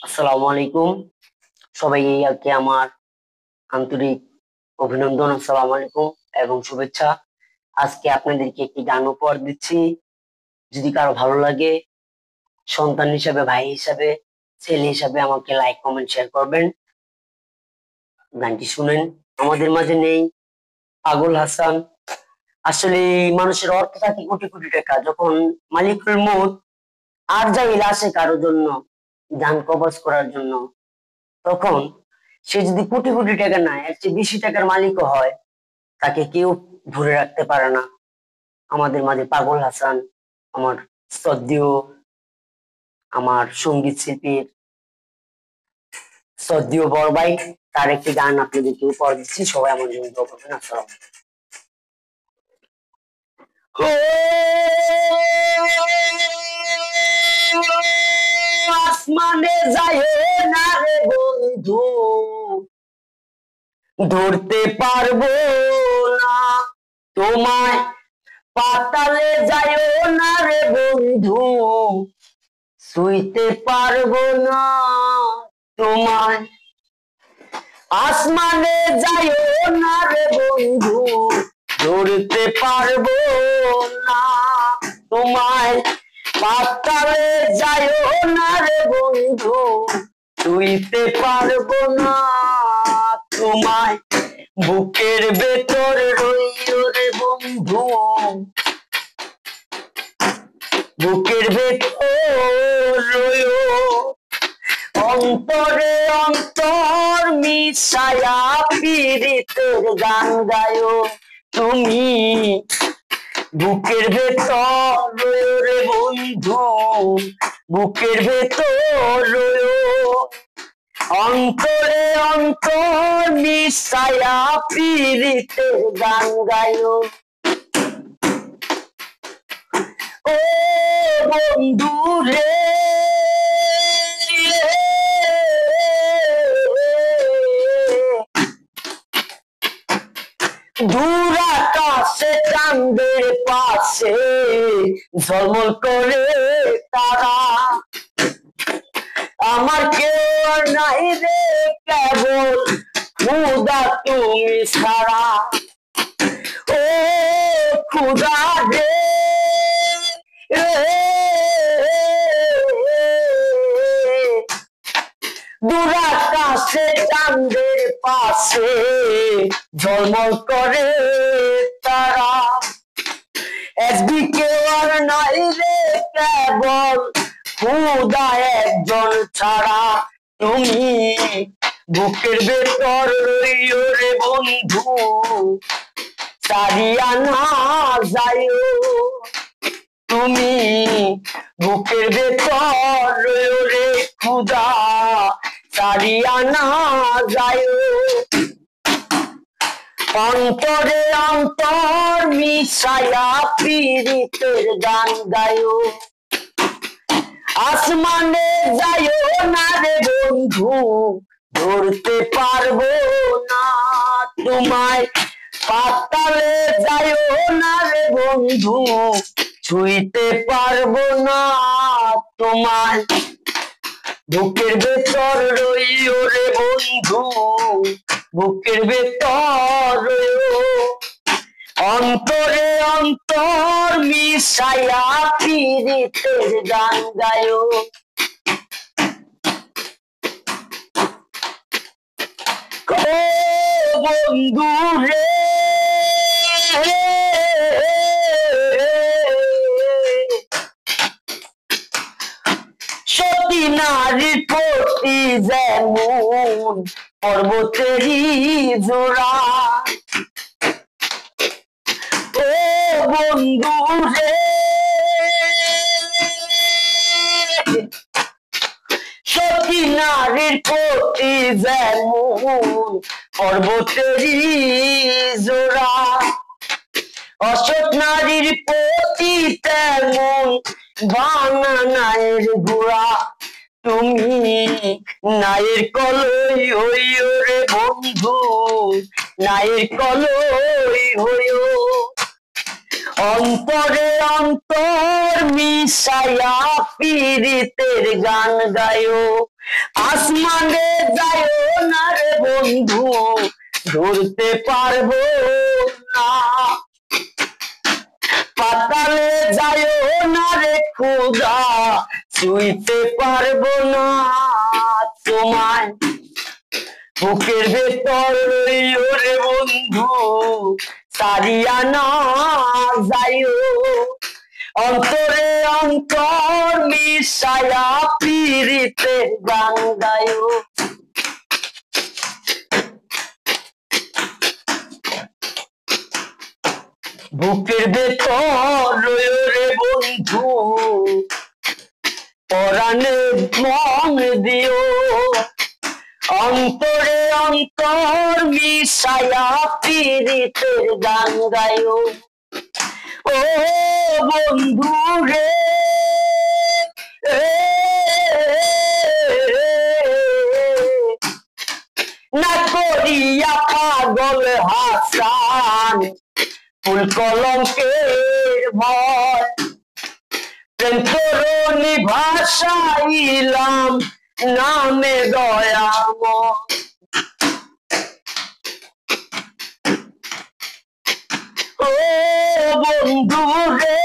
আসসালামু আলাইকুম। সবাইকে আমার আন্তরিক অভিনন্দন, আসসালামু আলাইকুম এবং শুভেচ্ছা। আজকে আপনাদেরকে একটি গান উপহার দিচ্ছি। যদি কারো ভালো লাগে, সন্তান হিসাবে, ভাই হিসাবে, ছেলে হিসাবে আমাকে লাইক কমেন্ট শেয়ার করবেন। গানটি শুনেন। আমাদের মাঝে নেই পাগল হাসান। আসলে মানুষের অর্থ থাকে কোটি কোটি টাকা, যখন মালিকুল মউত আর যাইল আসে কারো জন্য যান কবজ করার জন্য, তখন সে যদি কোটি কোটি টাকা নেয়, এর চেয়ে বেশি টাকার মালিকও হয়, তাকে কেউ ধরে রাখতে পারে না। আমাদের মাঝে পাগল হাসান, আমার শ্রদ্ধেয়, আমার সঙ্গীত শিল্পীর শ্রদ্ধেয় বড় ভাই, তার একটি গান আপনাদেরকে উপহার দিচ্ছি। সবাই আমার জন্য দোয়া করবেন। আসসালাম। আসমানে যায় না রে বন্ধু, ধরতে পারবো না তোমায়। পাতালে যাইও না রে বন্ধু, ছুঁইতে পারবো না তোমায়। আসমানে যাইও না রে বন্ধু, ধরতে পারবো না তোমায়। পাতালে যাইও না রে বন্ধু, ছুঁইতে পারবো না তোমায়। বুকের ভেতর রইও রে বন্ধু, বুকের ভেতর রইও। অন্তরে অন্তর মিশায়া পীড়িতের গান গায়ো তুমি। বুকের ভেতর রইও রে বন্ধু, বুকের ভেতর রইও। অন্তরে অন্তর মিশায়া পীড়িতের গান গায়ো। ও বন্ধু রে, দূর আকাশে চাঁদের পাশে ঝলমল করে তারা। আমার কেউ নাই রে কেবল খুদা তুমি ছাড়া। ও খুদা রে, দূর আকাশে চাঁদের পাশে ঝলমল করে তারা। একদিকে আর নাই রে কেবল খুদা একজন ছাড়া। তুমি বুকের ভেতর রইও রে বন্ধু, ছাড়িয়া না যাইও। তুমি বুকের ভেতর রইও রে খুদা, ছাড়িয়া না যাইও। অন্তরে অন্তর মিশায়া পীড়িতের গান গায়ো। আসমানে যাইও না রে বন্ধু, ধরতে পারবো না তোমায়। পাতালে যাইও না রে বন্ধু, ছুঁইতে পারবো না তোমায়। বুকের ভেতর রইও রে বন্ধু, বুকের ভেতর রইও। অন্তরে অন্তর মিশায়া পীড়িতের গান গায়ো। ও বন্ধু রে, সতী নারীর প্রতি যেমন পর্বতেরই জোড়া। ও বন্ধু রে, সতী নারীর প্রতি যেমন পর্বতেরই জোড়া। অসৎ নারীর প্রতি তেমন ভাঙা নায়ের গোড়া। তুমি নায়ের কলই হইও রে বন্ধু, নায়ের কলই হইও। অন্তরে অন্তর মিশাইয়া পীড়িতের গান গায়ো, আসমানে যায়ো না রে বন্ধু, ধরতে পারবো না। পাতালে যায়ো না রে খোদা, ছুঁইতে পারবো না তোমায়। বুকের ভেতর রইও রে বন্ধু, সারিয়া না যাইও। অন্তরে অন্তর মিশায়া পীড়িতে গান গায়ো। বুকের ভেতর রইও রে বন্ধু, পরাণে মন দিও। অন্তরে অন্তর মিশায়া পীড়িতের গান গায়ো। ও বন্ধু রে, না করিয়া পাগল হাসান, ফুল কলঙ্কের ভয়। প্রেম তরুণী ভাষাইলাম নামে দয়াময়। ও বন্ধু রে,